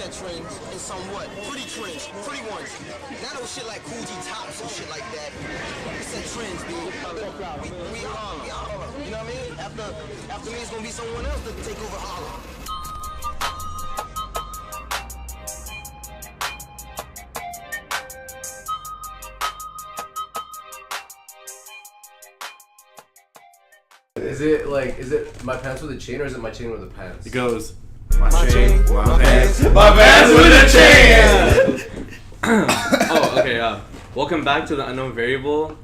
set trends and somewhat pretty trends, pretty ones. Not no shit like Cool G Tops and shit like that. We set trends, dude. We are. You know what I mean? After me, it's gonna be someone else that take over Harlem. Is it my pants with a chain or is it my chain with a pants? It goes, my chain, my pants with a chain! Oh, okay, welcome back to the Unknown Variable,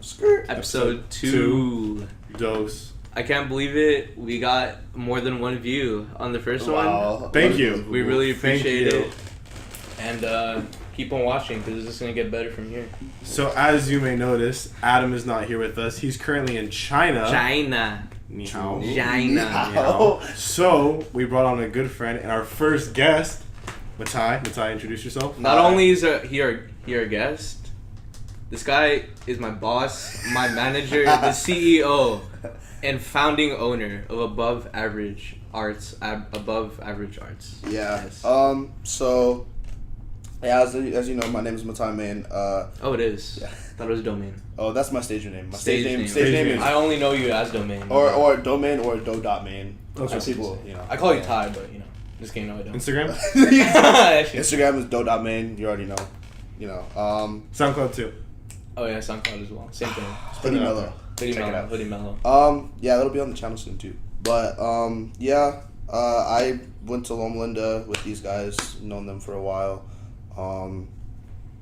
episode 2. Dose. I can't believe it, we got more than one view on the first one. Thank you. We really appreciate it. And keep on watching because it's just going to get better from here. So as you may notice, Adam is not here with us. He's currently in China. Ni hao. China. So we brought on a good friend and our first guest, Matai. Matai, introduce yourself. Not only is he our guest, this guy is my boss, my manager, the CEO, and founding owner of Above Average Arts. Yeah. Yes. So, yeah, as you know, my name is Matai Main. Oh, it is. Yeah. Thought it was Do.main. Oh, that's my stage name. My Stage stage name. name is I only know you as Do.main. or Do.main or Do.main. Okay. Some people, you know. I call you Ty, but you know, this game, no, I don't. Instagram? Instagram is Do.main. You already know. You know. SoundCloud too. Oh yeah, SoundCloud as well. Same thing. Hoodie Mellow. Hoodie Mellow. Yeah, that'll be on the channel soon too. But yeah, I went to Loma Linda with these guys. Known them for a while.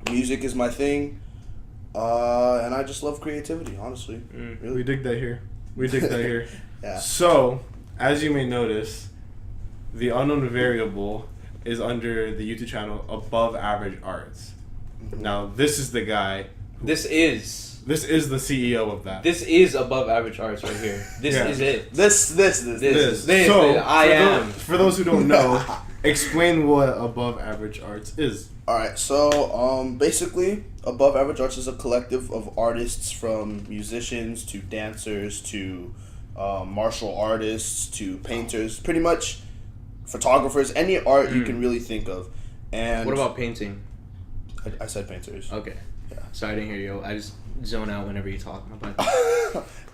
Music is my thing. And I just love creativity, honestly. Really. We dig that here. Yeah. So, as you may notice, the Unknown Variable is under the YouTube channel Above Average Arts. Mm-hmm. Now, this is the guy. This is the CEO of that. This is Above Average Arts right here. This Yeah. is it. This. So, I am. For those who don't know, explain what Above Average Arts is. Alright, so basically, Above Average Arts is a collective of artists from musicians to dancers to martial artists to painters, pretty much photographers, any art you can really think of. And What about painting? I said painters. Okay. Yeah. Sorry, I didn't hear you. I just zone out whenever you talk. My bad.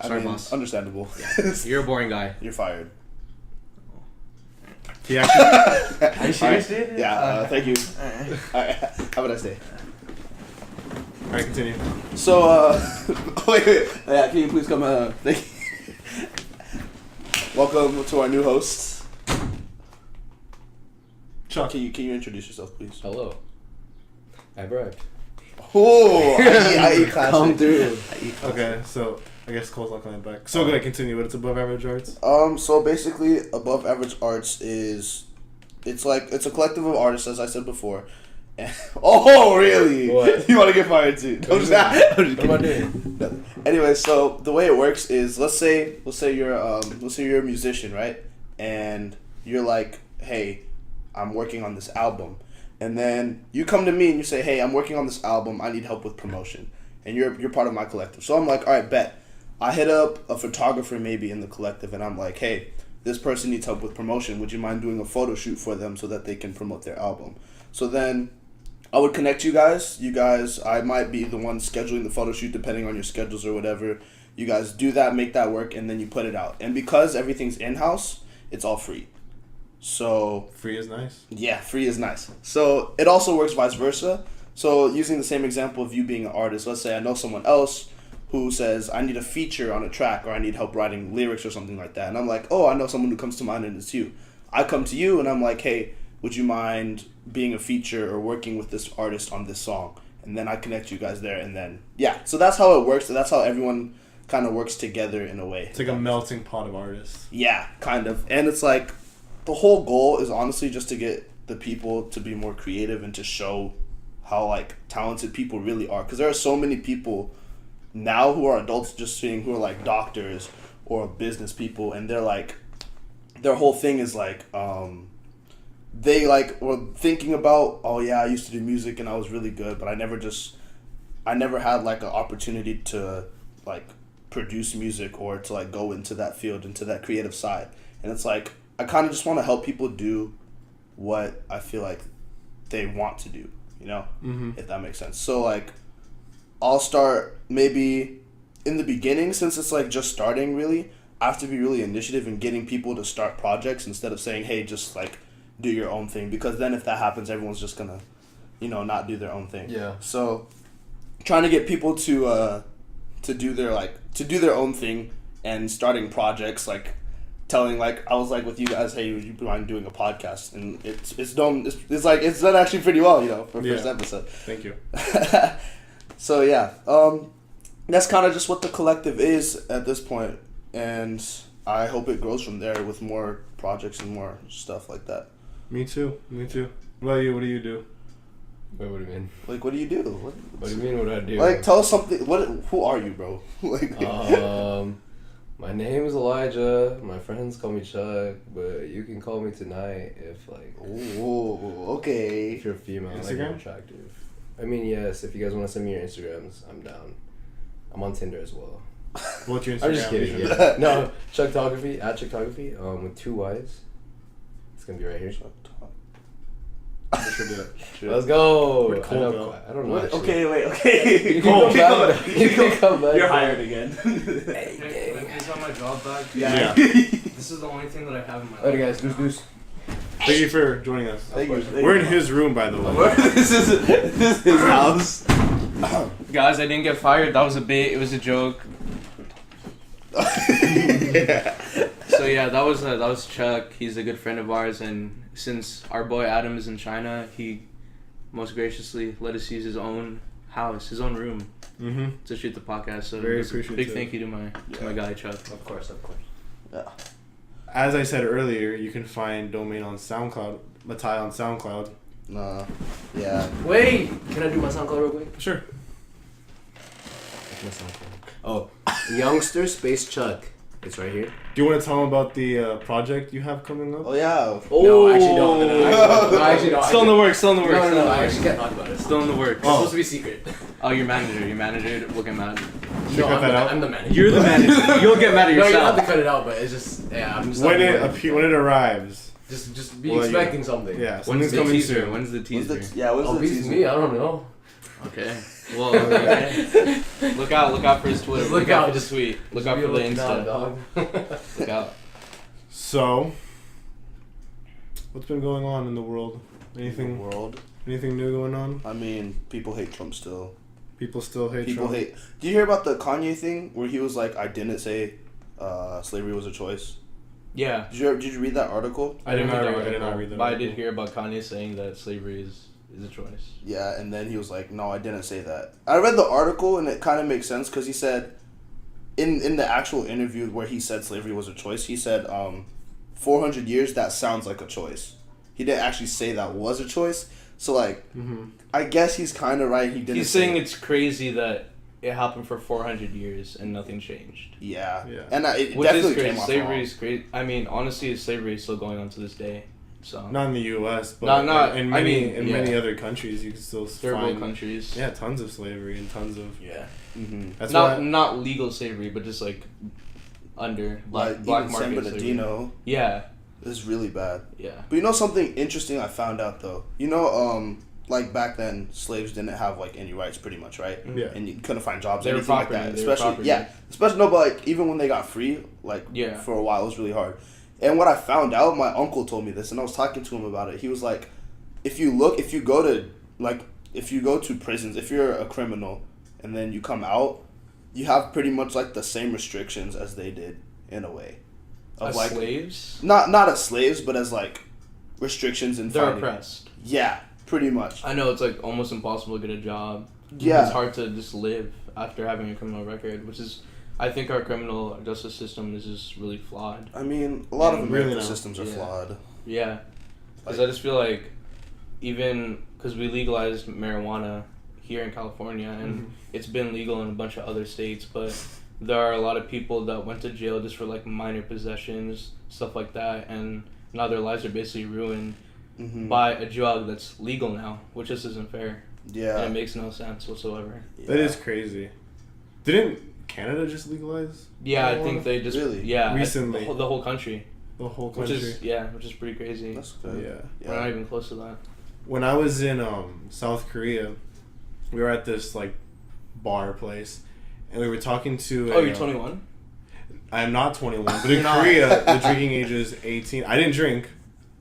I mean, boss. understandable. Yeah. You're a boring guy. You're fired. He actually. Are you serious, dude? Yeah, thank you. Alright, how would I say? Alright, continue. So, wait. Yeah, can you please come, thank you. Welcome to our new host. Chuck. Can you introduce yourself, please? Hello. I've arrived. Oh, I eat classic. Come through. Okay, so I guess Cole's not coming back. So good, continue. What it's Above Average Arts? So basically, Above Average Arts is, it's a collective of artists, as I said before. Oh, really? What? You want to get fired too? What am I doing? Anyway, so the way it works is, let's say you're a musician, right? And you're like, hey, I'm working on this album. And then you come to me and you say, hey, I'm working on this album. I need help with promotion. And you're part of my collective. So I'm like, all right, bet. I hit up a photographer maybe in the collective and I'm like, hey, this person needs help with promotion. Would you mind doing a photo shoot for them so that they can promote their album? So then I would connect you guys. I might be the one scheduling the photo shoot depending on your schedules or whatever. You guys do that, make that work, and then you put it out. And because everything's in-house, it's all free. So Free is nice. yeah, free is nice. So it also works vice versa. So using the same example of you being an artist, let's say I know someone else who says, I need a feature on a track or I need help writing lyrics or something like that. And I'm like, oh, I know someone who comes to mind and it's you. I come to you and I'm like, hey, would you mind being a feature or working with this artist on this song? And then I connect you guys there and then, yeah. So that's how it works. And that's how everyone kind of works together in a way. It's like a melting pot of artists. Yeah, kind of. And it's like, the whole goal is honestly just to get the people to be more creative and to show how like talented people really are. Because there are so many people now who are adults just seeing who are like doctors or business people, and they're like, their whole thing is like, they like were thinking about, oh yeah, I used to do music and I was really good, but I never had like an opportunity to like produce music or to like go into that field, into that creative side. And it's like, I kind of just want to help people do what I feel like they want to do, you know, Mm-hmm. if that makes sense. So like, I'll start maybe in the beginning, since it's like just starting really. I have to be really initiative in getting people to start projects instead of saying, hey, just like do your own thing, because then if that happens, everyone's just gonna, you know, not do their own thing. Yeah. So trying to get people to do their own thing and starting projects, like telling, like I was like with you guys, hey, would you mind doing a podcast? And it's done. It's like it's done actually pretty well, you know, for first episode. Thank you. So yeah, that's kind of just what the collective is at this point, and I hope it grows from there with more projects and more stuff like that. Me too. What about you? What do you do? Wait, what do you mean? Like, what do you do? What do you mean? What do I do? Like, tell us something. Who are you, bro? Like, My name is Elijah. My friends call me Chuck, but you can call me tonight if like. oh, okay. If you're female, like Instagram? you're attractive. I mean, yes. If you guys want to send me your Instagrams, I'm down. I'm on Tinder as well. What's your Instagram? I'm just kidding. Yeah. No, Chucktography at Chucktography. With 2 Y's. It's gonna be right here. We should do it. Let's go. With Cole, bro. I don't know. What? Actually. Okay, wait, okay. You can come back. You can come back. You're hired again. Is on my job back? Yeah. This is the only thing that I have in my Alright, guys. Deuce. Thank you for joining us. Thank you. We're in his room, by the way. This is his house. Guys, I didn't get fired. That was a bait. It was a joke. So yeah, that was Chuck. He's a good friend of ours, and since our boy Adam is in China, he most graciously let us use his own house, his own room, Mm-hmm. to shoot the podcast. So Very it's a big appreciative. thank you to my guy Chuck. Of course. Yeah. As I said earlier, you can find Do.main on SoundCloud, Matai on SoundCloud. Yeah. Wait, can I do my SoundCloud real quick? Sure. What's my SoundCloud? Oh, Youngster space Chuck. It's right here. Do you want to tell him about the project you have coming up? Oh yeah. No, I actually don't. No, actually don't. Still in the works. Still in the works. No, I actually can't talk about it. It's Still in the works. supposed to be secret. Oh, your manager will get mad. Should we cut that out? I'm the manager. You're the manager. You'll get mad at No, you don't yourself. have to cut it out, but it's just I'm just When not it arrives. just be Well, expecting something. Yeah, When's something's the coming teaser? soon. When's the What's teaser? what's Oh, the beats teaser? me. I don't know. Okay. Well, okay. Look out for his Twitter. Look Look out out. for the tweet. Look Just out be for the looking out, Insta. dog. Look out. So, what's been going on in the world? Anything World. Anything new going on? I mean, people hate Trump still. People still hate People Trump. hate. Do you hear about the Kanye thing where he was like, "I didn't say slavery was a choice"? Yeah. Did you read that article? I did not read read- that I did not article, read that But I article. did hear about Kanye saying that slavery is a choice. Yeah, and then he was like, "No, I didn't say that." I read the article, and it kind of makes sense because he said, in the actual interview where he said slavery was a choice, he said, 400 years, that sounds like a choice. He didn't actually say that was a choice. So like, I guess he's kind of right. He didn't. He's saying it's crazy that it happened for 400 years and nothing changed. Yeah. Yeah. And it Which definitely is crazy. came off Slavery wrong. is crazy. I mean, honestly, slavery is still going on to this day. So Not in the U.S., but Not- in I many mean, in yeah. many other countries, you can still third world find countries. yeah, tons of slavery and tons of Yeah. Mm-hmm. that's Not why not legal slavery, but just like under Like black even market San slavery. Bernardino Yeah. is really bad. Yeah. But you know something interesting I found out though. You know, like back then, slaves didn't have like any rights, pretty much, right? Yeah. And you couldn't find jobs, They or were anything like property, that. they were Especially, property. yeah, especially no, but like even when they got free, like Yeah. for a while, it was really hard. And what I found out, my uncle told me this, and I was talking to him about it. He was like, if you go to prisons, if you're a criminal, and then you come out, you have pretty much like the same restrictions as they did in a way. As like slaves, not as slaves, but as like restrictions in they're finding. oppressed. Yeah, pretty much. I know it's like almost impossible to get a job. Yeah. It's hard to just live after having a criminal record, which is, I think our criminal justice system is just really flawed. I mean, a lot of Really American now. systems are Yeah. flawed. Yeah. Because I just feel like, even because we legalized marijuana here in California, and it's been legal in a bunch of other states, but there are a lot of people that went to jail just for like minor possessions, stuff like that, and now their lives are basically ruined by a drug that's legal now, which just isn't fair. Yeah. And it makes no sense whatsoever. that is crazy. Didn't Canada just legalize Yeah, I marijuana? think they just Really? yeah Recently. the whole country, the whole which country? is which is pretty crazy. That's good. Yeah. We're not even close to that. when I was in South Korea, we were at this like bar place, and we were talking to. Oh, you're 21. I'm not 21, but in Not. Korea, the drinking age is 18. I didn't drink,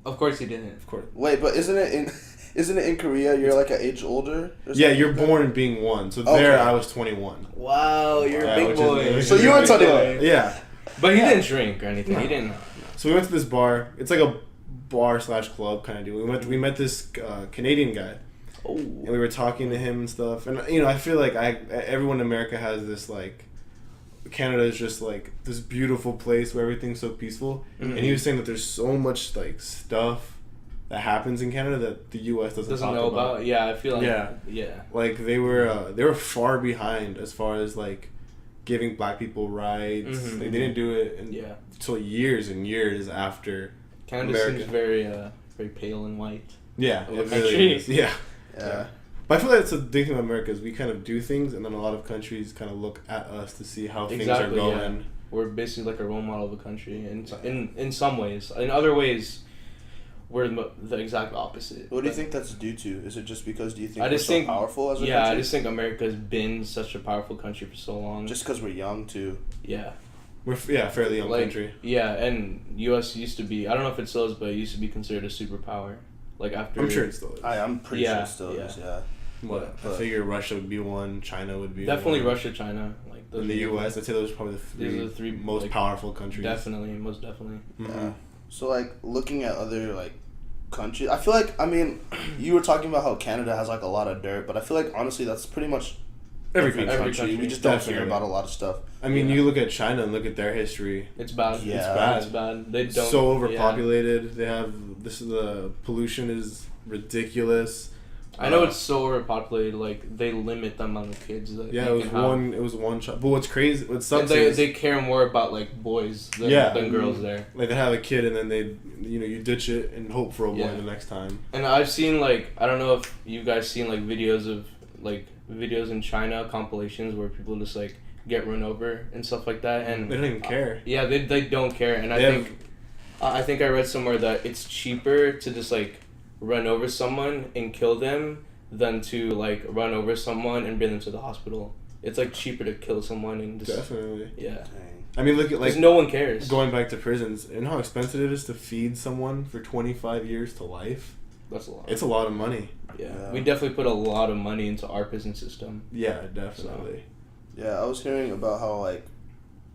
Of course you didn't. of course. Wait, but isn't it in Korea? You're like an age older. Or Yeah, something you're like born being 1, so Okay. there I was 21. Wow, you're Yeah, a big which is- boy. which So you were Big 21. boy. Yeah. But he didn't drink or anything. No. He didn't. So we went to this bar. It's like a bar/club kind of deal. We met this Canadian guy, Oh. and we were talking to him and stuff. And you know, I feel like everyone in America has this like, Canada is just like this beautiful place where everything's so peaceful. Mhm. And he was saying that there's so much like stuff that happens in Canada that the U.S. doesn't talk know about. Yeah, I feel like. Yeah. Like they were far behind as far as like giving black people rights. Mhm. They didn't do it Yeah. until years and years after. Canada America. seems very very pale and white. Yeah, Of it a really country. is. Yeah. Yeah. But I feel like that's the big thing about America is we kind of do things, and then a lot of countries kind of look at us to see how things are Exactly, yeah. going. We're basically like a role model of a country, in some ways. In other ways, we're the exact opposite. What do you think that's due to? Is it just because do you think I we're just so think powerful as a Yeah, country? I just think America's been such a powerful country for so long. Just because we're young too. Yeah. We're fairly young Like, country. yeah, and U.S. used to be, I don't know if it still is, but it used to be considered a superpower. Like after. I'm sure it still is. I'm pretty sure Yeah, it still yeah. is. Yeah. What? I but- figure Russia would be one, China would be Definitely one. Russia, China. Like those And the are U.S. I'd say those are probably These are the the three, most like, powerful countries. Definitely, most definitely. Mhm. Yeah. So like looking at other like countries, I feel like you were talking about how Canada has like a lot of dirt, but I feel like honestly that's pretty much Every every country. country. We just don't hear Definitely. about a lot of stuff. I mean, Yeah. you look at China and look at their history. It's bad. Yeah. It's bad. It's bad. They don't. So yeah. overpopulated. They have the pollution is ridiculous. I know it's so overpopulated. Like they limit the amount of kids that Yeah, you it was can have. one. It was one child. But what's crazy? What And sucks they is care more about like boys than, Yeah. than girls there. like they have a kid and then you ditch it and hope for a boy Yeah. the next time. And I've seen like I don't know if you guys seen like videos in China compilations where people just like get run over and stuff like that, and They don't even care. yeah, they don't care, and They I think I read somewhere that it's cheaper to just like run over someone and kill them than to like run over someone and bring them to the hospital. It's like cheaper to kill someone and just Definitely. yeah, Dang. I mean, look at because like no one cares. going back to prisons and how expensive it is to feed someone for 25 years to life. That's a lot. It's a lot of money. Yeah, we definitely put a lot of money into our prison system. Yeah, definitely. Yeah, I was hearing about how like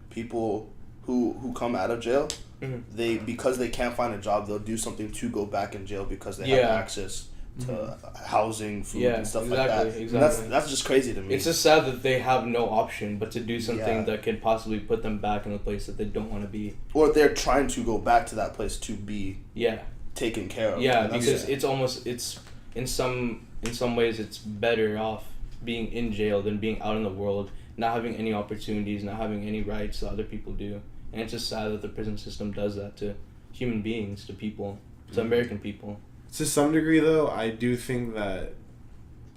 people who come out of jail, Mhm. they because they can't find a job, they'll do something to go back in jail because they have Yeah. access to housing, food, Yeah, and stuff exactly, like that. And exactly. that's just crazy to me. It's just sad that they have no option but to do something Yeah. that could possibly put them back in a place that they don't want to be. Or they're trying to go back to that place to be Yeah, taken care of. yeah, And that's- because it's in some ways it's better off being in jail than being out in the world, not having any opportunities, not having any rights that other people do, and it's just sad that the prison system does that to human beings, to people, to American people. To some degree, though, I do think that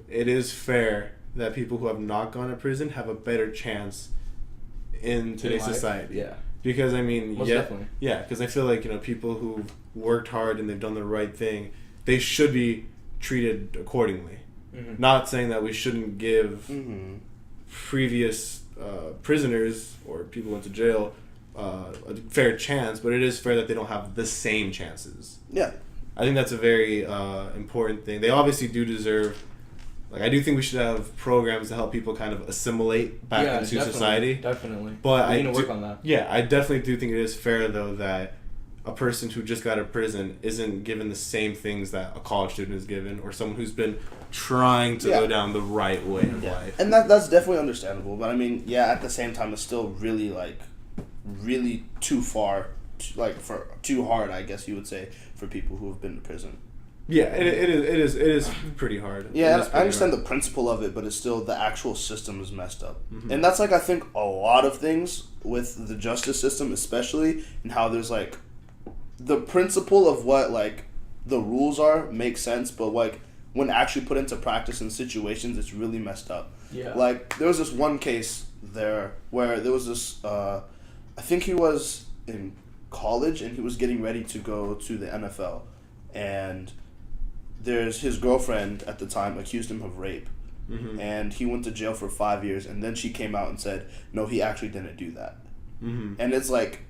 it is fair that people who have not gone to prison have a better chance in today's life? society. Yeah, Because I mean, most yeah, definitely. yeah. Because I feel like people who worked hard and they've done the right thing, they should be treated accordingly. Mhm. Not saying that we shouldn't give Mhm. previous prisoners or people who went to jail a fair chance, but it is fair that they don't have the same chances. Yeah. I think that's a very important thing. They obviously do deserve. Like, I do think we should have programs to help people kind of assimilate back Yeah, into definitely, society. Definitely, But we I need to do- work on that. Yeah, I definitely do think it is fair, though, that a person who just got out of prison isn't given the same things that a college student is given, or someone who's been trying to Yeah. go down the right way of Yeah. life. And that's definitely understandable. But I mean, yeah, at the same time, it's still really too far, for too hard, I guess you would say, for people who have been to prison. Yeah, it is pretty hard. Yeah, It and is I pretty understand hard. the principle of it, but it's still the actual system is messed up. Mhm. And that's I think a lot of things with the justice system, especially, and how there's the principle of what the rules are makes sense, but when actually put into practice in situations, it's really messed up. Yeah. There was this one case there where there was this, I think he was in college and he was getting ready to go to the NFL, and there's his girlfriend at the time accused him of rape. And he went to jail for 5 years, and then she came out and said, no, he actually didn't do that. And it's like...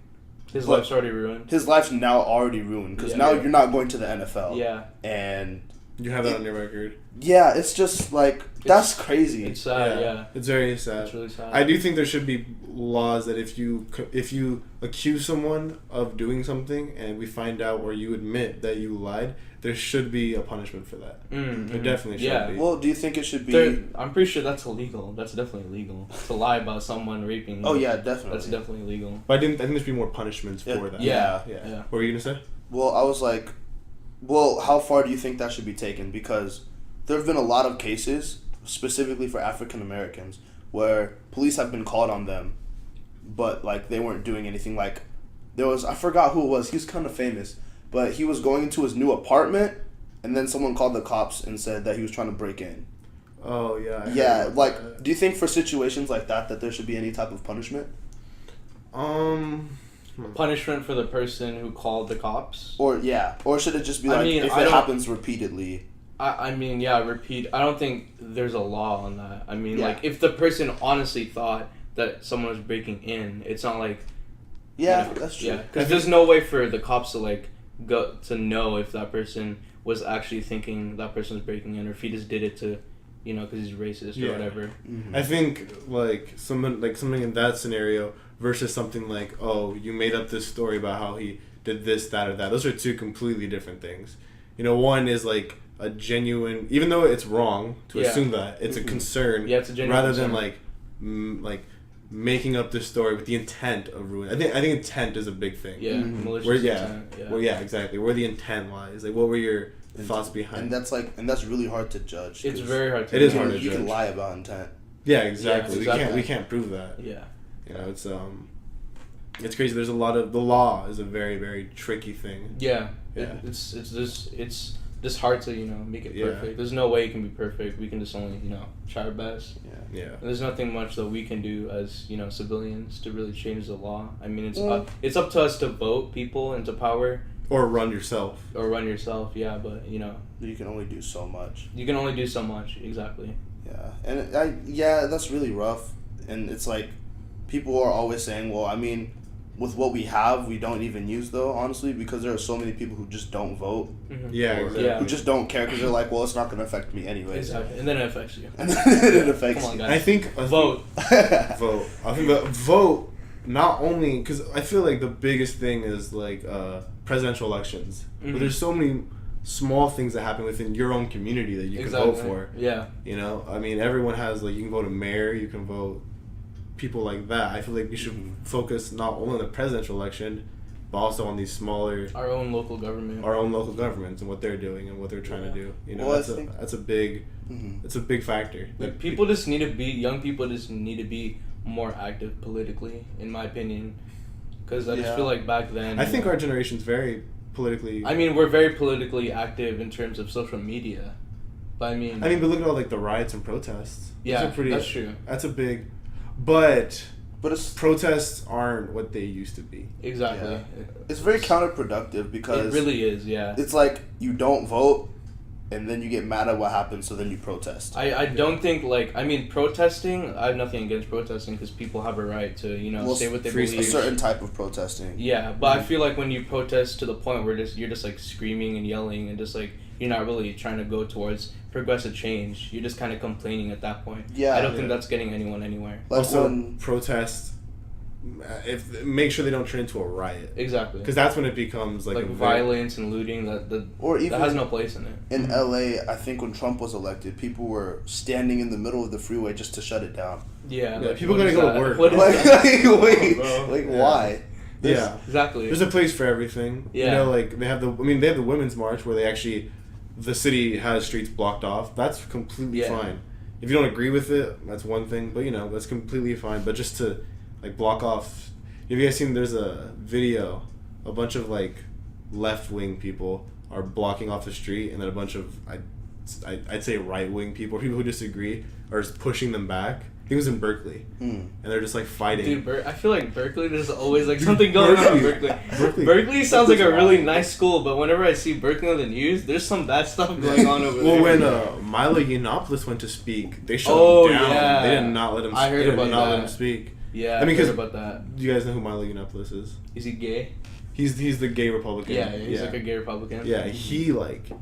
His life's already ruined. His life's now already ruined, because now you're not going to the NFL. Yeah. And... You have that on your record. Yeah, it's just like, that's crazy. It's sad, yeah. It's very sad. It's really sad. I do think there should be laws that if you accuse someone of doing something and we find out or you admit that you lied, there should be a punishment for that. There definitely should be. Well, do you think it should be... I'm pretty sure that's illegal. That's definitely illegal. To lie about someone raping. Oh, yeah, definitely. That's definitely illegal. But I think there should be more punishments for that. Yeah. What were you going to say? Well, I was like, well, how far do you think that should be taken? Because there have been a lot of cases, specifically for African Americans, where police have been called on them, but like they weren't doing anything. Like there was, I forgot who it was. He was kind of famous, but he was going into his new apartment, and then someone called the cops and said that he was trying to break in. Oh yeah. Yeah, like, do you think for situations like that there should be any type of punishment? Punishment for the person who called the cops? Or should it just be like, if it happens repeatedly? I mean, repeat. I don't think there's a law on that. I mean, like, if the person honestly thought that someone was breaking in, it's not like... Yeah, that's true. Yeah, because there's no way for the cops to, like, go to know if that person was actually thinking that person was breaking in, or if he just did it to, you know, because he's racist or whatever. I think, like, something in that scenario versus something like, oh, you made up this story about how he did this, that, or that. Those are two completely different things. You know, one is, like, a genuine, even though it's wrong to assume that, it's a concern, it's a genuine rather concern. than like making up this story with the intent of ruin. I think intent is a big thing. Malicious intent. Well, exactly. Where the intent lies, like what were your thoughts behind? And that's really hard to judge. It's very hard to. It is hard to judge. You can lie about intent. Yeah, exactly. Yeah, We can't prove that. Yeah. You know, it's crazy. There's a lot of, the law is a very, very tricky thing. Yeah. It's just hard to, you know, make it perfect. There's no way it can be perfect. We can just only, you know, try our best. Yeah. And there's nothing much that we can do as, you know, civilians to really change the law. I mean, it's up to us to vote people into power. Or run yourself. Yeah, but, you know. You can only do so much. You can only do so much, exactly. Yeah, and that's really rough. And it's like, people are always saying, well, I mean, with what we have, we don't even use, though, honestly, because there are so many people who just don't vote. Yeah, exactly. Who just don't care because they're like, well, it's not going to affect me anyway. Exactly. And then it affects you. And then it affects Come on, you. guys. I think Vote. Vote. I think that vote, not only, because I feel like the biggest thing is like presidential elections. But there's so many small things that happen within your own community that you can vote for. Yeah. You know, I mean, everyone has, like, you can vote a mayor, you can vote people like that. I feel like we should focus not only on the presidential election, but also on these smaller, our own local governments and what they're doing and what they're trying to do. You know, Well, that's a big it's a big factor. Like, people just need to be, young people just need to be more active politically, in my opinion, because I just feel like back then, I think our generation's very politically. I mean, we're very politically active in terms of social media, but but look at all, like, the riots and protests. Yeah, Those are pretty, that's true. That's a big, but it's, protests aren't what they used to be. Exactly. Yeah. It's very counterproductive because it really is. Yeah. It's like you don't vote, and then you get mad at what happens, so then you protest. I don't think, like, I mean, protesting, I have nothing against protesting because people have a right to, you know, say what they believe. A certain type of protesting. Yeah, but I feel like when you protest to the point where you're just like screaming and yelling and just like, you're not really trying to go towards progressive change. You're just kind of complaining at that point. Yeah. I don't think that's getting anyone anywhere. Like also, protests, make sure they don't turn into a riot. Exactly. Because that's when it becomes like violence and looting that has no place in it. In LA, I think when Trump was elected, people were standing in the middle of the freeway just to shut it down. Yeah. Like, people gotta go to work. Why? Yeah, exactly. There's a place for everything. Yeah. You know, like they have the Women's March where they actually, the city has streets blocked off. That's completely fine. If you don't agree with it, that's one thing. But, you know, that's completely fine. But just to, like, block off. Have you guys seen? There's a video, a bunch of, like, left-wing people are blocking off the street, and then a bunch of I'd say right-wing people, or people who disagree, are just pushing them back. he was in Berkeley, and they're just like fighting. Dude, I feel like Berkeley, there's always like something going on in Berkeley. Berkeley. Berkeley sounds like a really nice school, but whenever I see Berkeley on the news, there's some bad stuff going on over there. Well, when Milo Yiannopoulos went to speak, they shut him down. Yeah. They did not let him. I heard they did about not that. let him speak. Yeah, I mean, heard 'cause about that. Do you guys know who Milo Yiannopoulos is? Is he gay? He's the gay Republican. Yeah, he's like a gay Republican. Yeah, he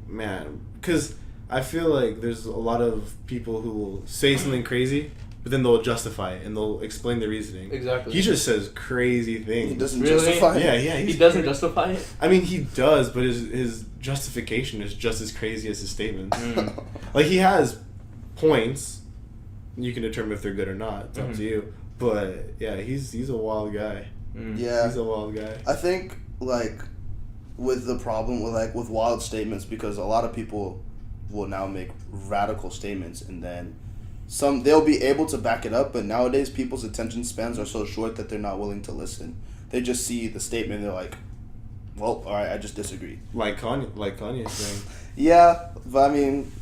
man, because I feel like there's a lot of people who will say something crazy, but then they'll justify it and they'll explain the reasoning. Exactly. He just says crazy things. He doesn't Really? justify it. Yeah. He doesn't justify it? I mean, he does, but his justification is just as crazy as his statements. Mm. Like, he has points. You can determine if they're good or not. It's up to you. But yeah, he's a wild guy. Yeah. He's a wild guy. I think like with the problem with wild statements, because a lot of people will now make radical statements and then they'll be able to back it up, but nowadays people's attention spans are so short that they're not willing to listen. They just see the statement and they're like, well, all right, I just disagree. Like Kanye's saying. Yeah, but I mean,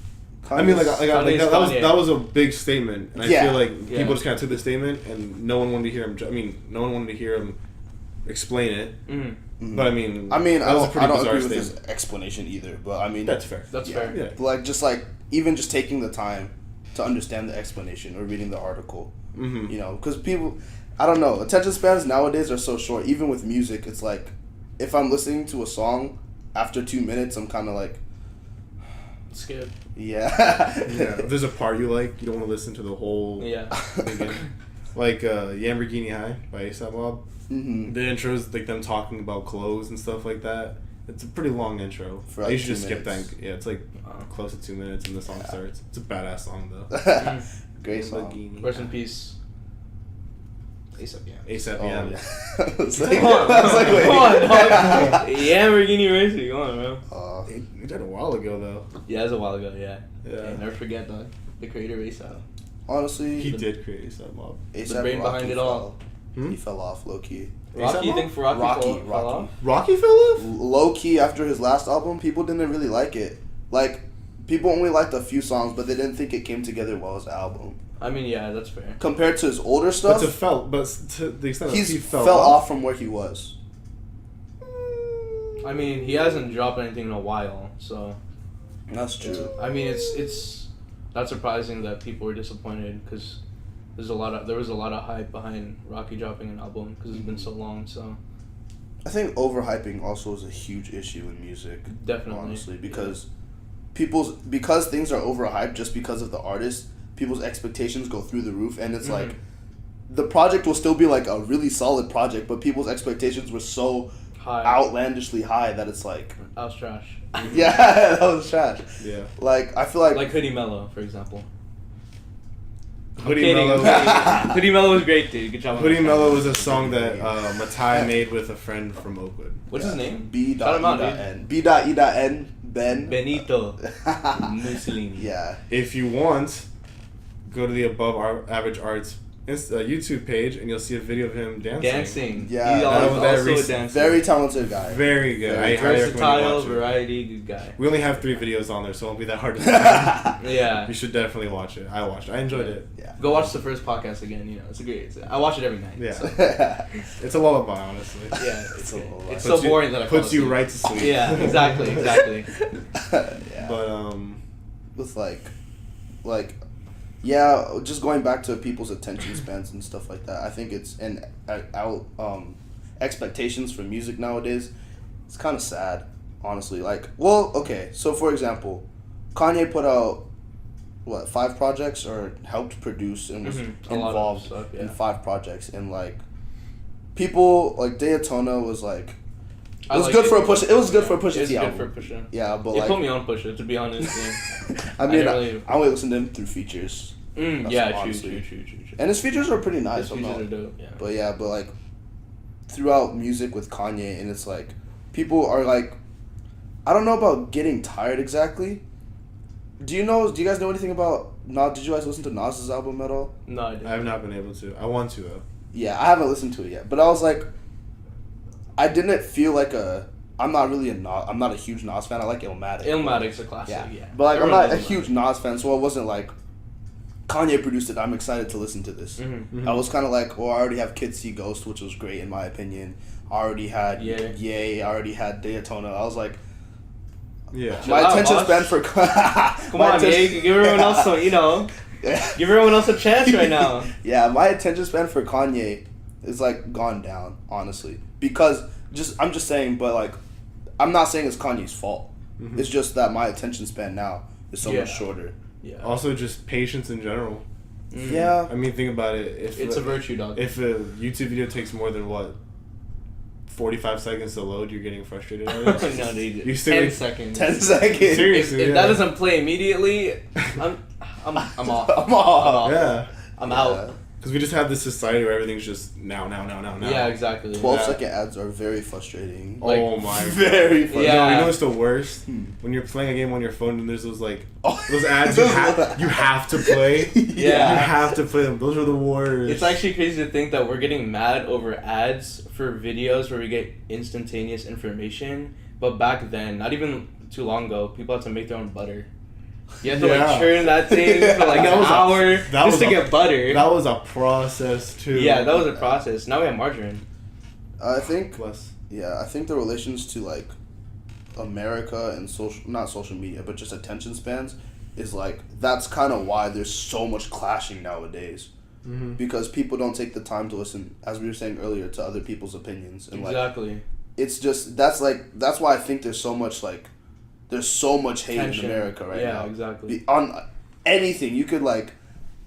that was a big statement, and I feel like Yeah. people just kind of took the statement, and no one wanted to hear him. No one wanted to hear him explain it. Mm-hmm. But I mean, I that was a pretty don't bizarre agree with statement. his explanation either. But I mean, That's fair. That's yeah. fair. Yeah. Even just taking the time to understand the explanation or reading the article, Mm-hmm. you know, because people, I don't know, attention spans nowadays are so short. Even with music, it's like if I'm listening to a song after 2 minutes, I'm kind of like, Scared. yeah. Yeah. If there's a part you like, you don't want to listen to the whole. Yeah. Thing. Like Lamborghini High by A$AP Mob. Mm-hmm. The intro's like them talking about clothes and stuff like that. It's a pretty long intro. For like you should 2 just skip minutes. that. Yeah, it's like close to 2 minutes and the song starts. It's a badass song though. Great song. Lamborghini Rest in High. peace. A$AP, yeah. A$AP, Oh, yeah. yeah. I was like, Come on, I was like, wait. come on, dog. Lamborghini Racing, come on, bro. He did a while ago though. Yeah, it was a while ago, yeah. Yeah. Never forget, dog. The creator of A$AP. Honestly, He did create A$AP Mob. A$AP brain Rocky behind it fell. all. He fell off low key. Rocky, you think for Rocky fell off? Rocky fell off? Low key after his last album, people didn't really like it. Like, people only liked a few songs, but they didn't think it came together well as an album. I mean, yeah, that's fair. Compared to his older stuff, But to the extent that he he fell off from where he was. I mean, he hasn't dropped anything in a while, so That's true. I mean, it's not surprising that people were disappointed because there was a lot of hype behind Rocky dropping an album because it's been so long. So I think overhyping also is a huge issue in music. Definitely. Honestly, because because things are overhyped just because of the artist, people's expectations go through the roof, and it's like the project will still be like a really solid project, but people's expectations were so high, outlandishly high that it's like, that was trash. yeah, that was trash. Yeah. Like, I feel like Hoodie Mellow, for example. Hoodie Kidding, Mellow. I'm kidding. Hoodie Mellow was great, dude. Good job. on Hoodie that. Mellow was a song that Matai made with a friend from Oakwood. What's his name? B.E.N. Shout him out, dude. B.E.N. Ben. Benito Mussolini. Yeah. If you want, go to the Above Average Arts YouTube page and you'll see a video of him dancing. Dancing. Yeah, He's that was also a recent. dancer. Very talented guy. Very good. Very I highly recommend versatile, you watch it. variety, good guy. We only have 3 videos on there, so it won't be that hard to find. Yeah. You should definitely watch it. I watched it. I enjoyed it. Yeah. Go watch the first podcast again. You know, it's a great. I watch it every night. Yeah. So. It's a lullaby, honestly. Yeah, It's a little it's Puts so you- boring that I fall puts you asleep. right to sleep. Yeah, exactly. Yeah. But With yeah, just going back to people's attention spans and stuff like that. I think it's expectations for music nowadays. It's kind of sad, honestly. Like, well, okay. So for example, Kanye put out 5 projects or helped produce and was A lot of involved stuff, yeah. in 5 projects, and like people like Daytona was like. It was good for a push. It was good for a Pusha It's T good album. for Pusha. Yeah, but It like put me on Pusha, to be honest. Yeah. I mean, didn't really- I only listen to him through features. That's Yeah, honestly- true. And his features are pretty nice. His I'm features not- are dope. Yeah. But yeah, but like throughout music with Kanye, and it's like people are like, I don't know about getting tired exactly. Do you guys know anything about Nas? Did you guys listen to Nas's album at all? No, I didn't. I have not been able to. I want to though. Yeah, I haven't listened to it yet, but I was like, I didn't feel like I'm not really I'm not a huge Nas fan. I like Illmatic. Illmatic's a classic. Yeah. But like, Everyone I'm not a knows huge Nas fan, so I wasn't like Kanye produced it. I'm excited to listen to this. Mm-hmm. I was kind of like, I already have Kids See Ghost, which was great in my opinion. I already had Yay. I already had Daytona. I was like, Yeah. my attention span for Come on, Yay, give everyone else some, give everyone else a chance right now. Yeah, my attention span for Kanye is like gone down, honestly, because I'm just saying, but like, I'm not saying it's Kanye's fault. Mm-hmm. It's just that my attention span now is so much shorter. Yeah. Also, just patience in general. Yeah. I mean, think about it. It's a virtue, dog. If a YouTube video takes more than 45 seconds to load, you're getting frustrated at it. No, dude. You still 10 seconds. 10 seconds. Seriously, If that doesn't play immediately, I'm off. I'm off. Yeah. I'm out. Because we just have this society where everything's just now. Yeah, exactly. 12-second ads are very frustrating. Like, oh my very god. frustrating. Yeah. You know what's the worst? When you're playing a game on your phone and there's those those ads you have to play. Yeah. You have to play them. Those are the worst. It's actually crazy to think that we're getting mad over ads for videos where we get instantaneous information. But back then, not even too long ago, people had to make their own butter. You had to churn that thing for like an hour just to get butter. That was a process too. Yeah, that was a process. Now we have margarine. I think Plus. I think the relations to like America and not social media, but just attention spans is like, that's kind of why there's so much clashing nowadays. Mm-hmm. Because people don't take the time to listen, as we were saying earlier, to other people's opinions. And Exactly. like, it's just, that's why I think there's so much hate Tension. in America right now. Yeah, exactly. On anything, you could It's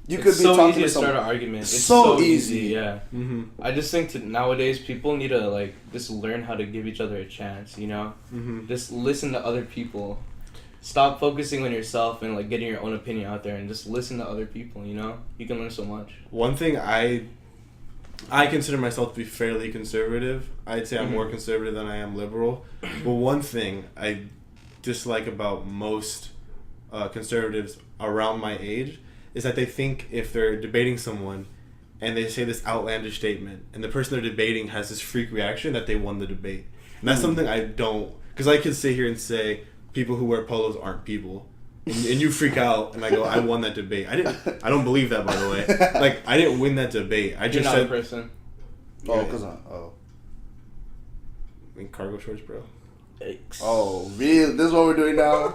be so talking easy to to start someone. an argument. It's So so easy. Yeah. Mm-hmm. I just think nowadays people need to like just learn how to give each other a chance. Mm-hmm. Just listen to other people. Stop focusing on yourself and like getting your own opinion out there, and just listen to other people. You can learn so much. One thing I consider myself to be fairly conservative. I'd say I'm more conservative than I am liberal. But one thing I dislike about most conservatives around my age is that they think if they're debating someone and they say this outlandish statement and the person they're debating has this freak reaction, that they won the debate. And that's something I don't... Because I could sit here and say people who wear polos aren't people. And you freak out and I go, I won that debate. I don't believe that, by the way. Like, I didn't win that debate. I You're just not said... a person. Oh, because In cargo shorts, bro. Oh, really? This is what we're doing now?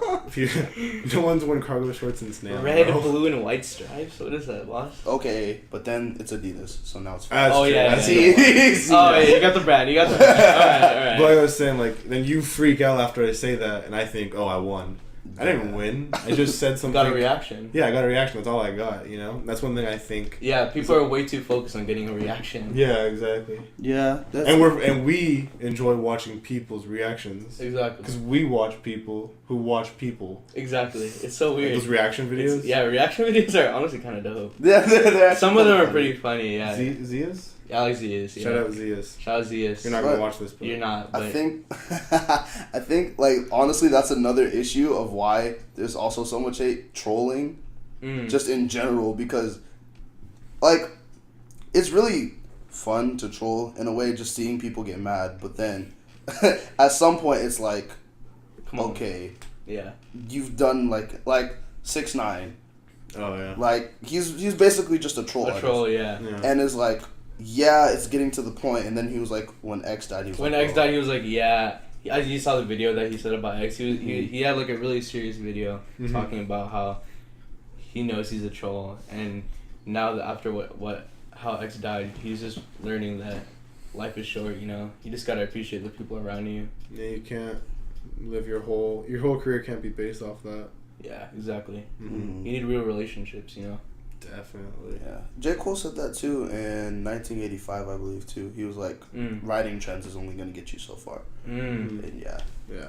No one's worn cargo shorts in snail. Red, bro. blue, and white stripes. What is that, boss? Okay, but then it's Adidas, so now it's fine. That's Oh, true. yeah, That's yeah, true. See? Oh, yeah, you got the brand. All right, all right. But like I was saying, like, then you freak out after I say that, and I think, oh, I won. I didn't win. I just said something. Got a reaction. Yeah, I got a reaction. That's all I got, That's one thing I think. Yeah, people are way too focused on getting a reaction. Yeah, exactly. Yeah. And we enjoy watching people's reactions. Exactly. Because we watch people who watch people. Exactly. It's so Like weird. those reaction videos. Yeah, reaction videos are honestly kind of dope. Yeah, they're Some of them are pretty funny, yeah. Zias? Alex Zias, yeah. Shout out Zias. Shout out Zias. You're not going to watch this, but... You're not, but... I think, like, honestly, that's another issue of why there's also so much hate, trolling, just in general, because, like, it's really fun to troll, in a way, just seeing people get mad, but then, at some point, it's like, Come on. okay, Yeah. you've done, like 6ix9ine, Oh, yeah. like, he's basically just a troll. A troll, yeah. And is like, yeah, it's getting to the point, and then he was like, when X died, he was When like, X died, he was like, yeah. As you saw the video that he said about X, he had like a really serious video talking about how he knows he's a troll, and now that after how X died, he's just learning that life is short. You just gotta appreciate the people around you. Yeah, you can't live your whole career can't be based off that. Yeah, exactly. Mm-hmm. You need real relationships. Definitely. Yeah. J. Cole said that too in 1985, I believe, too. He was like, riding trends is only going to get you so far. And yeah. Yeah.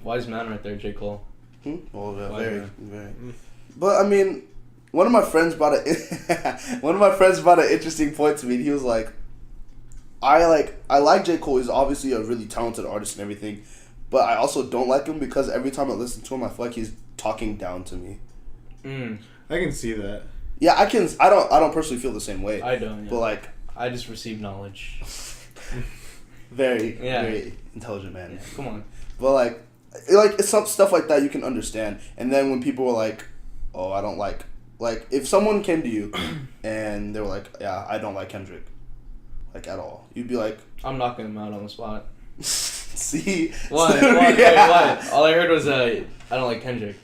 Wise man right there, J. Cole. Well, Wise very, man. very. But, I mean, one of my friends brought an interesting point to me. And he was like, I like J. Cole. He's obviously a really talented artist and everything. But I also don't like him because every time I listen to him, I feel like he's talking down to me. I can see that. Yeah, I don't personally feel the same way. I don't. Yeah. But like, I just receive knowledge. very intelligent man. Yeah, come on. But like it's some stuff like that you can understand. And then when people were like, "Oh, I don't like like if someone came to you and they were like, yeah, I don't like Kendrick, like at all, you'd be like, I'm knocking him out on the spot. see, What? So, What? yeah. Wait, what? All I heard was I don't like Kendrick.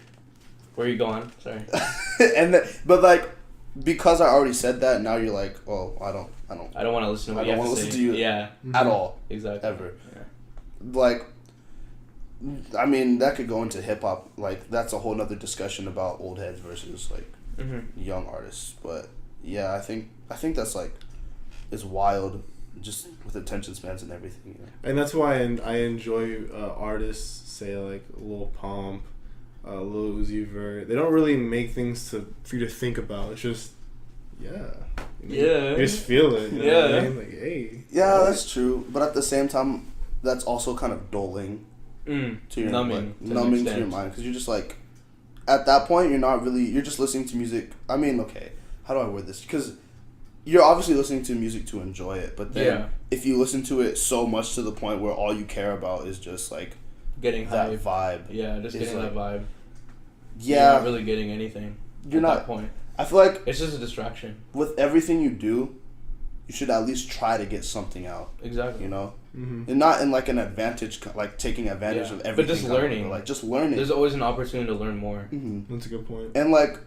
Where are you going? Sorry. But like, because I already said that, now you're like, oh, I don't want to listen to what I you don't have wanna to listen say. to you. Yeah, at all, exactly. ever. Yeah. Like, I mean, that could go into hip hop. Like, that's a whole nother discussion about old heads versus like young artists. But yeah, I think that's like, it's wild, just with attention spans and everything. You know? And that's why I enjoy artists, say like Lil Pump, Lil Uzi Vert. They don't really make things for you to think about. It's just, you just feel it. You know what I mean? Like, hey. Yeah, that's true. But at the same time, that's also kind of dulling to your numbing to your mind, because you're just like, at that point, you're just listening to music. I mean, okay, how do I word this? Because you're obviously listening to music to enjoy it, but then if you listen to it so much to the point where all you care about is just like getting that hype. vibe. Yeah, just getting like, that vibe. Yeah, You're not really getting anything. You're at not. That point. I feel like It's just a distraction. with everything you do, you should at least try to get something out. Exactly. You know, and not in like an advantage, like taking advantage of everything. But just learning. Like just learning. There's always an opportunity to learn more. That's a good point. And like,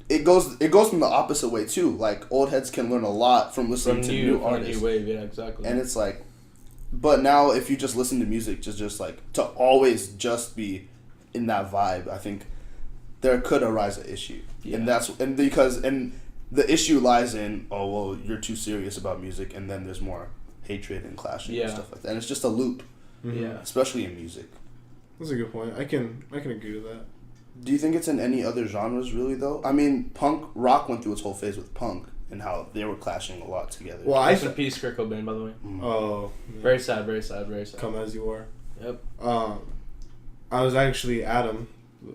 it goes from the opposite way too. Like old heads can learn a lot from listening to new artists. New wave, yeah, exactly. And it's like, but now if you just listen to music, just like to always just be in that vibe, I think there could arise an issue. Yeah. And the issue lies in, oh well, you're too serious about music, and then there's more hatred and clashing and stuff like that. And it's just a loop. Yeah. Especially in music. That's a good point. I can agree with that. Do you think it's in any other genres really though? I mean, punk rock went through its whole phase with punk and how they were clashing a lot together. Well, Rest in peace, Kurt Cobain, by the way. Oh, man. Very sad, very sad, very sad. Come as you are. Yep. I was actually Adam,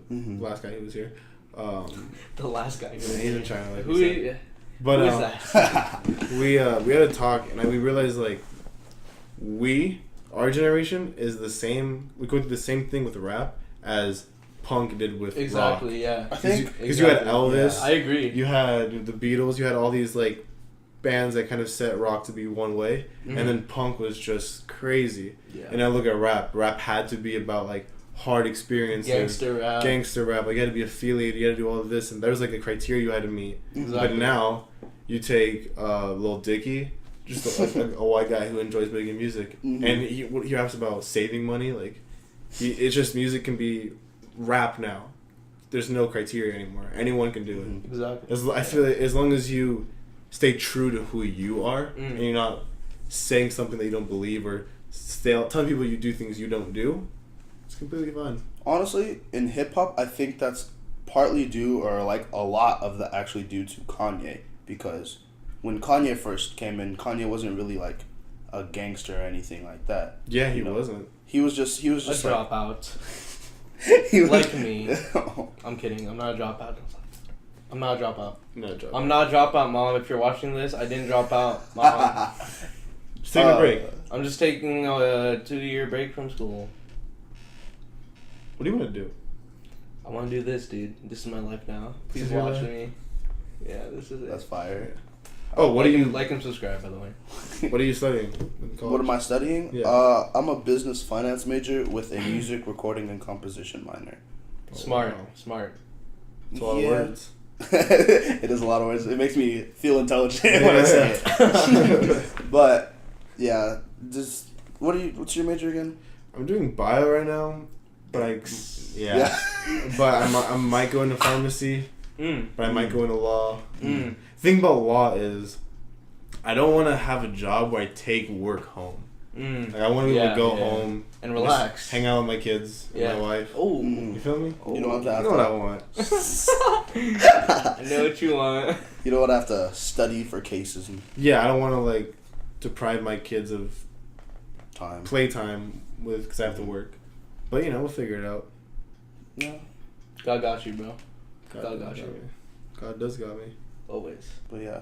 the last guy who was here. The last guy. He's in China, like Who we said. But who is that? we had a talk, and we realized like our generation is the same. We go through the same thing with rap as punk did with rock. Yeah. I think Because you had Elvis. Yeah, I agree. You had the Beatles. You had all these like bands that kind of set rock to be one way, and then punk was just crazy. Yeah. And I look at rap. Rap had to be about like hard experiences, gangster rap. Like you had to be affiliated. You had to do all of this, and there was like a criteria you had to meet. Exactly. But now you take Lil Dicky, just a white guy who enjoys making music, and he raps about saving money. Like it's just music can be rap now. There's no criteria anymore. Anyone can do it. Exactly. I feel like as long as you stay true to who you are, and you're not saying something that you don't believe or telling people you do things you don't do, it's completely fine. Honestly, in hip hop, I think that's partly due, or like a lot of that actually due to Kanye, because when Kanye first came in, Kanye wasn't really like a gangster or anything like that. Yeah, he wasn't. He was just A like, dropout. he was, Like me. I'm kidding. I'm not a dropout. I'm not a dropout. No joke. I'm not a dropout, Mom. If you're watching this, I didn't drop out, Mom. Just take a break. I'm just taking a 2-year break from school. What do you want to do? I want to do this, dude. This is my life now. Please Is your watch life? me. Yeah, this is it. That's fire. Oh, what like are you? like and subscribe, by the way. What are you studying? In college? What am I studying? Yeah. I'm a business finance major with a music recording and composition minor. Smart, wow. smart. It's a lot of words. It is a lot of words. It makes me feel intelligent when I say it. But yeah, just what's your major again? I'm doing bio right now, but but I might go into pharmacy, but I might go into law. Thing about law is, I don't want to have a job where I take work home. Like I want to be able to go home and relax, just hang out with my kids, and my wife. Oh, you feel me? You don't have to. You know what I want. I know what you want. You don't want to have to study for cases and Yeah, I don't want to like deprive my kids of time. playtime because I have to work. But you know, we'll figure it out. Yeah. God got you, bro. God got you. God does got me. Always. But yeah.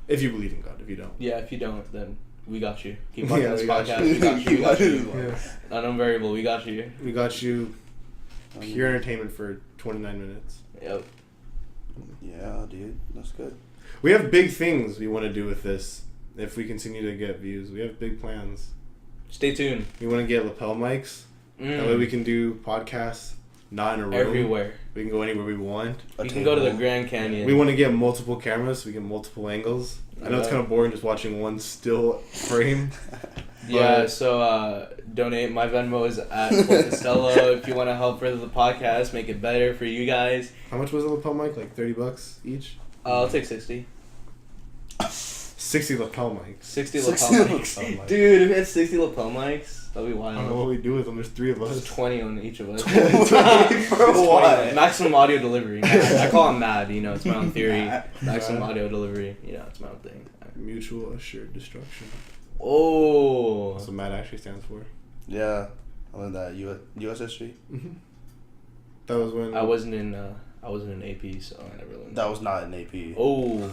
If you believe in God, if you don't. Yeah, if you don't, then we got you. Keep watching this we got podcast. you. We got you. Yeah. Unknown variable. We got you. We got you. Pure entertainment for 29 minutes. Yep. Yeah, dude, that's good. We have big things we want to do with this. If we continue to get views, we have big plans. Stay tuned. We want to get lapel mics. That way we can do podcasts not in a room. Everywhere. We can go anywhere we want. You can go to the Grand Canyon. We want to get multiple cameras so we get multiple angles. I know it's kind of boring just watching one still frame. Yeah, so donate. My Venmo is at Costello. If you want to help further the podcast, make it better for you guys. How much was a lapel mic? Like $30 each? I'll take 60. 60 lapel mics. 60 60 lapel mics. Dude, if we had 60 lapel mics, that'd be wild. I don't know what we do with them. There's 3 of There's us. 20 on each of us. For what? Maximum audio delivery. I call him MAD, it's my own theory. Maximum audio delivery, it's my own thing. Mutual Assured Destruction. Oh. That's what MAD actually stands for. Yeah, I learned that U.S. history. Mm-hmm. That was when... I wasn't in AP, so I never learned That was not an AP. Oh.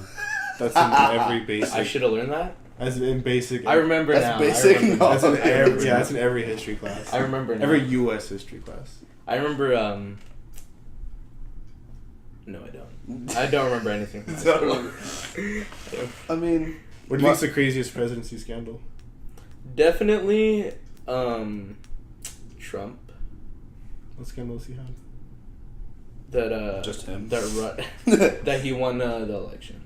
That's in every basic... I should have learned that. As in basic... I remember That's now. basic. I remember. That's in every, yeah, that's in every history class. I remember now. Every U.S. history class. I remember, no, I don't. I don't remember anything from high school. I mean... What do you think's the craziest presidency scandal? Definitely, Trump. What scandal has he had? That, Just him. That he won the election.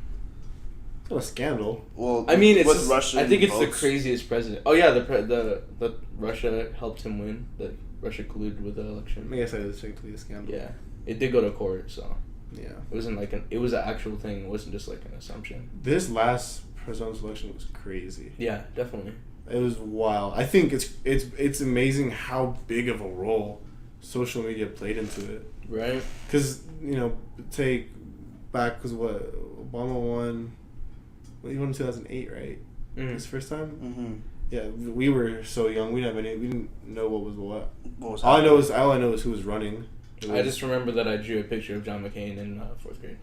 It's not a scandal. Well, I mean, it's with just, Russian I think it's votes. the craziest president. Oh yeah, the Russia helped him win. That Russia colluded with the election. I guess that is technically a scandal. Yeah, it did go to court, so Yeah. it wasn't like it was an actual thing. It wasn't just like an assumption. This last presidential election was crazy. Yeah, definitely. It was wild. I think it's amazing how big of a role social media played into it. Right. Because take back because what Obama won. He won in 2008, right? His first time. Mm-hmm. Yeah, we were so young. We didn't know what was what. What was All I know is who was running. I just remember that I drew a picture of John McCain in 4th grade.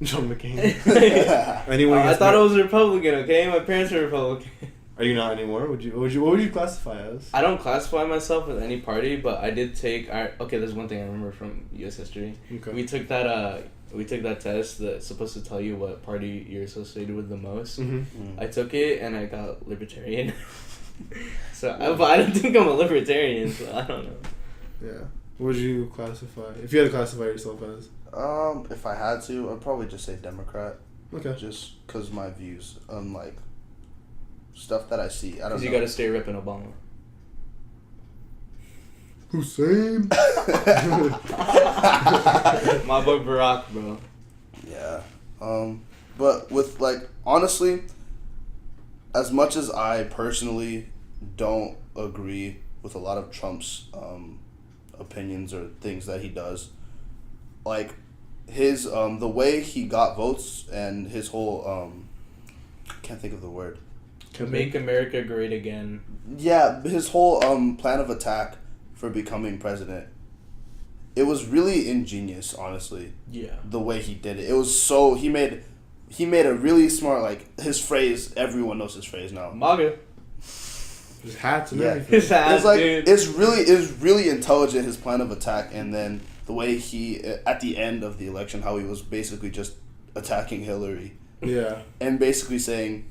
John McCain. I thought I was a Republican. Okay, my parents are Republican. Are you not anymore? What would you classify as? I don't classify myself with any party, but I did take. Okay, there's one thing I remember from U.S. history. Okay. We took that test that's supposed to tell you what party you're associated with the most. Mm-hmm. I took it and I got libertarian. But I don't think I'm a libertarian, so I don't know. Yeah. What would you classify if you had to classify yourself as? If I had to, I'd probably just say Democrat. Okay. Just because my views on like stuff that I see, I don't know. Because you got to stay ripping Obama. Hussein. My boy Barack, bro. Yeah. But with honestly, as much as I personally don't agree with a lot of Trump's opinions or things that he does, his the way he got votes and his whole can't think of the word. Make America Great Again. Yeah, his whole plan of attack for becoming president. It was really ingenious, honestly. Yeah. The way he did it. It was so he made a really smart his phrase, everyone knows his phrase now. MAGA. His hats and Yeah. everything. His hats, dude. It's really intelligent, his plan of attack, and then the way he at the end of the election, how he was basically just attacking Hillary. Yeah. And basically saying,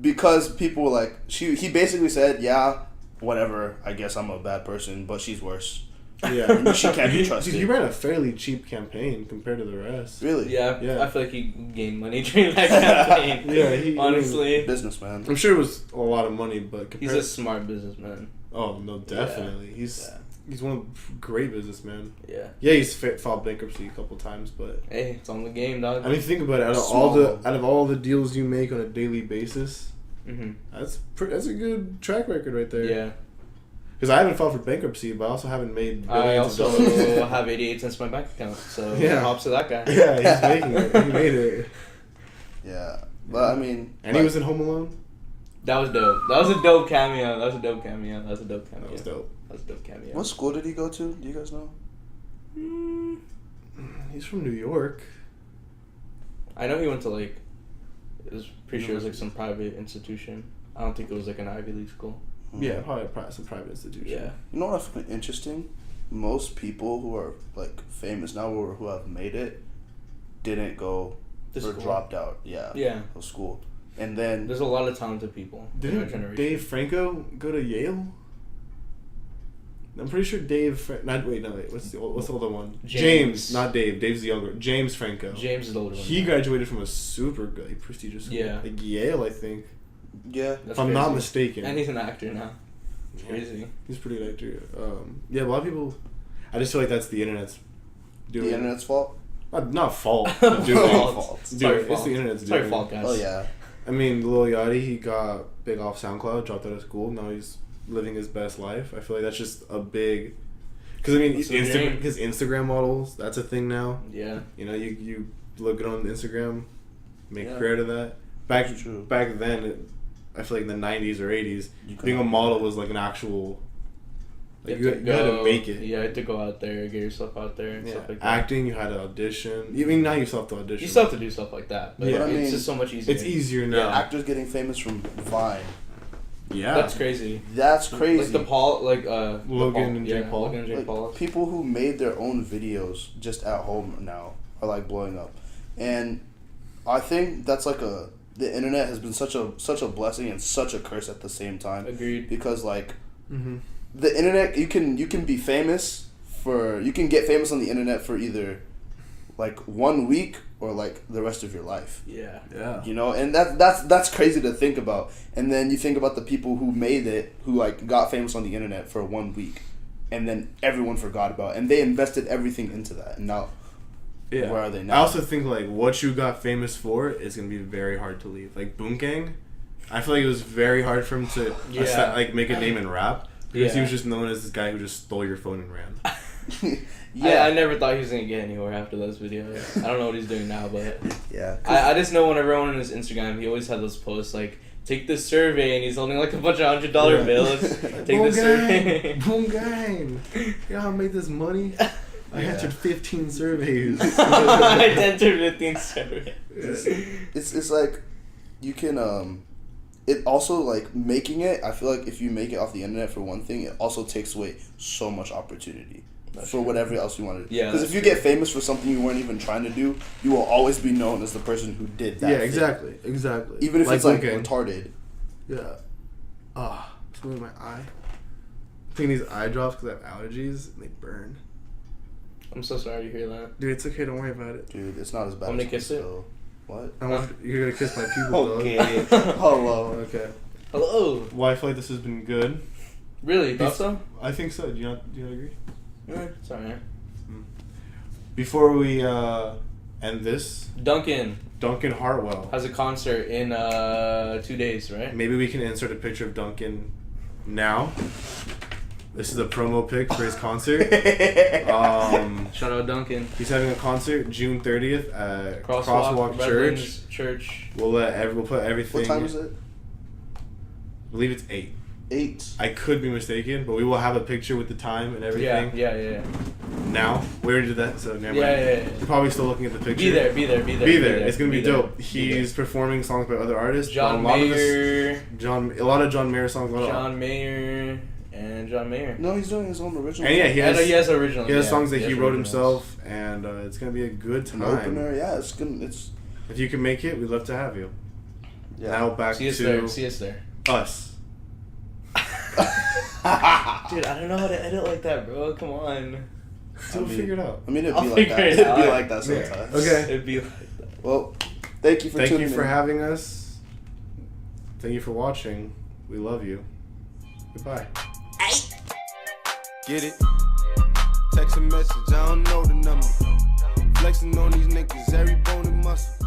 because people were he basically said, yeah, whatever, I guess I'm a bad person, but she's worse. Yeah. She can't be trusted. He ran a fairly cheap campaign compared to the rest. Really? Yeah, Yeah. I feel like he gained money during that campaign. Yeah, honestly. Businessman. I'm sure it was a lot of money, but He's a smart businessman. Oh no, definitely. Yeah. He's one of the great businessmen. Yeah. Yeah, he's filed bankruptcy a couple times, but Hey, it's on the game, dog. I mean, think about it. Out of all the deals you make on a daily basis, that's a good track record right there. Yeah. Because I haven't filed for bankruptcy, but I also haven't made I billions of also dollars. have 88 cents in my bank account, so Yeah. props to that guy. Yeah, he's making it. He made it. Yeah. But I mean, And he was in Home Alone. That was dope. That was a dope cameo. That was a dope cameo. That was dope. That was a dope cameo. what school did he go to? Do you guys know? He's from New York. I know he went to it was pretty sure it was some private institution. I don't think it was an Ivy League school. Yeah, probably some private institution. Yeah. You know what I find interesting? Most people who are famous now or who have made it, didn't go To or school. dropped out. Yeah. Of school, and then There's a lot of talented people in our Didn't generation. Dave Franco go to Yale? I'm pretty sure Dave. What's the older one? James. Not Dave. Dave's the younger. James Franco. James is the older one. He graduated from a super prestigious school. Yeah. Like Yale, I think. yeah, That's if I'm not crazy. mistaken. And he's an actor now. It's Yeah. crazy. He's a pretty good actor. Yeah, a lot of people. I just feel like that's the internet's doing. the internet's fault. Not fault. But doing. Fault. Dude, Sorry, it's fault. the internet's Sorry, doing. fault, guys. Oh yeah, I mean, Lil Yachty, he got big off SoundCloud, dropped out of school. Now he's living his best life. I feel like that's just a big. Because I mean, That's the dream. his Instagram models, that's a thing now. Yeah. You know, you look good on Instagram, make Yeah. a career out of that. Back That's true. back then, I feel like in the 90s or 80s, You being a couldn't- model was like an actual. Like you have had to make it. You had to go out there, get yourself out there, and Yeah. stuff like that. Acting, you had to audition. I mean, now you still have to audition. You still have to do stuff like that, but Yeah. But I it's mean, just so much easier. It's easier now. actors getting famous from Vine. Yeah. That's crazy. That's crazy. Like the Paul, like Logan and Jake Paul. Logan and Jake Like, Paul. people who made their own videos just at home now are like blowing up, and I think that's like the internet has been such a blessing and such a curse at the same time. Agreed. Because like Mm-hmm. the internet, you can be famous you can get famous on the internet for either like 1 week or like the rest of your life. Yeah. Yeah. You know, and that's crazy to think about. And then you think about the people who made it, who like got famous on the internet for 1 week, and then everyone forgot about it, and they invested everything into that. And now, Yeah. where are they now? I also think like what you got famous for is gonna be very hard to leave. Like Boom Gang, I feel like it was very hard for him to Yeah. make a name in rap because he Yeah. was just known as this guy who just stole your phone and ran. Yeah, I never thought he was gonna get anywhere after those videos. I don't know what he's doing now, but yeah. I just know whenever I went on his Instagram, he always had those posts like, take this survey, and he's holding like a bunch of $100 Yeah. bills. Take this survey. Boom Gang. You know how I made this money? I Yeah. answered 15 surveys. I entered 15 survey. It's like you can it also like making it. I feel like if you make it off the internet for one thing, it also takes away so much opportunity for whatever else you want to do. Yeah, Because if you get famous for something you weren't even trying to do, you will always be known as the person who did that. Yeah, thing. exactly. Even if it's like Boom Gang. retarded. Yeah. Something in my eye. I'm taking these eye drops because I have allergies and they burn. I'm so sorry to hear that. Dude, it's okay. Don't worry about it. Dude, it's not as bad Want me as to kiss it? so. What? I want you're gonna kiss my pupil, Okay. dog. Hello. Okay. Hello. Well, I feel like this has been good. Really? Thought so? I think so. Do you not agree? It's alright. Before we end this, Duncan Duncan Hartwell. has a concert in 2 days, right? Maybe we can insert a picture of Duncan now. This is a promo pic for his concert. Shout out Duncan. He's having a concert June 30th at Crosswalk Church. Church. We'll put everything. What time is it? I believe it's 8. 8. I could be mistaken, but we will have a picture with the time and everything. Yeah. Now we already did that, so never mind. Yeah. You're probably still looking at the picture. Be there. Be there. It's gonna be dope. He's performing songs by other artists. John a lot of Mayer. a lot of John Mayer songs. John Mayer. No, he's doing his own original. And yeah, he has original. He has songs that he wrote originals. himself, and it's gonna be a good An time. opener. Yeah, it's gonna. It's If you can make it, we'd love to have you. yeah. Now back See us to there. See us there. us. Dude, I don't know how to edit like that, bro. Come on. So we'll figure it out. I mean, it'd I'll be like figure that. it It'd be out. like that Yeah. sometimes. Okay. It'd be like that. Well, thank you for tuning in. having us. Thank you for watching. We love you. Goodbye. Get it? Text a message, I don't know the number. Flexing on these niggas, every bone and muscle.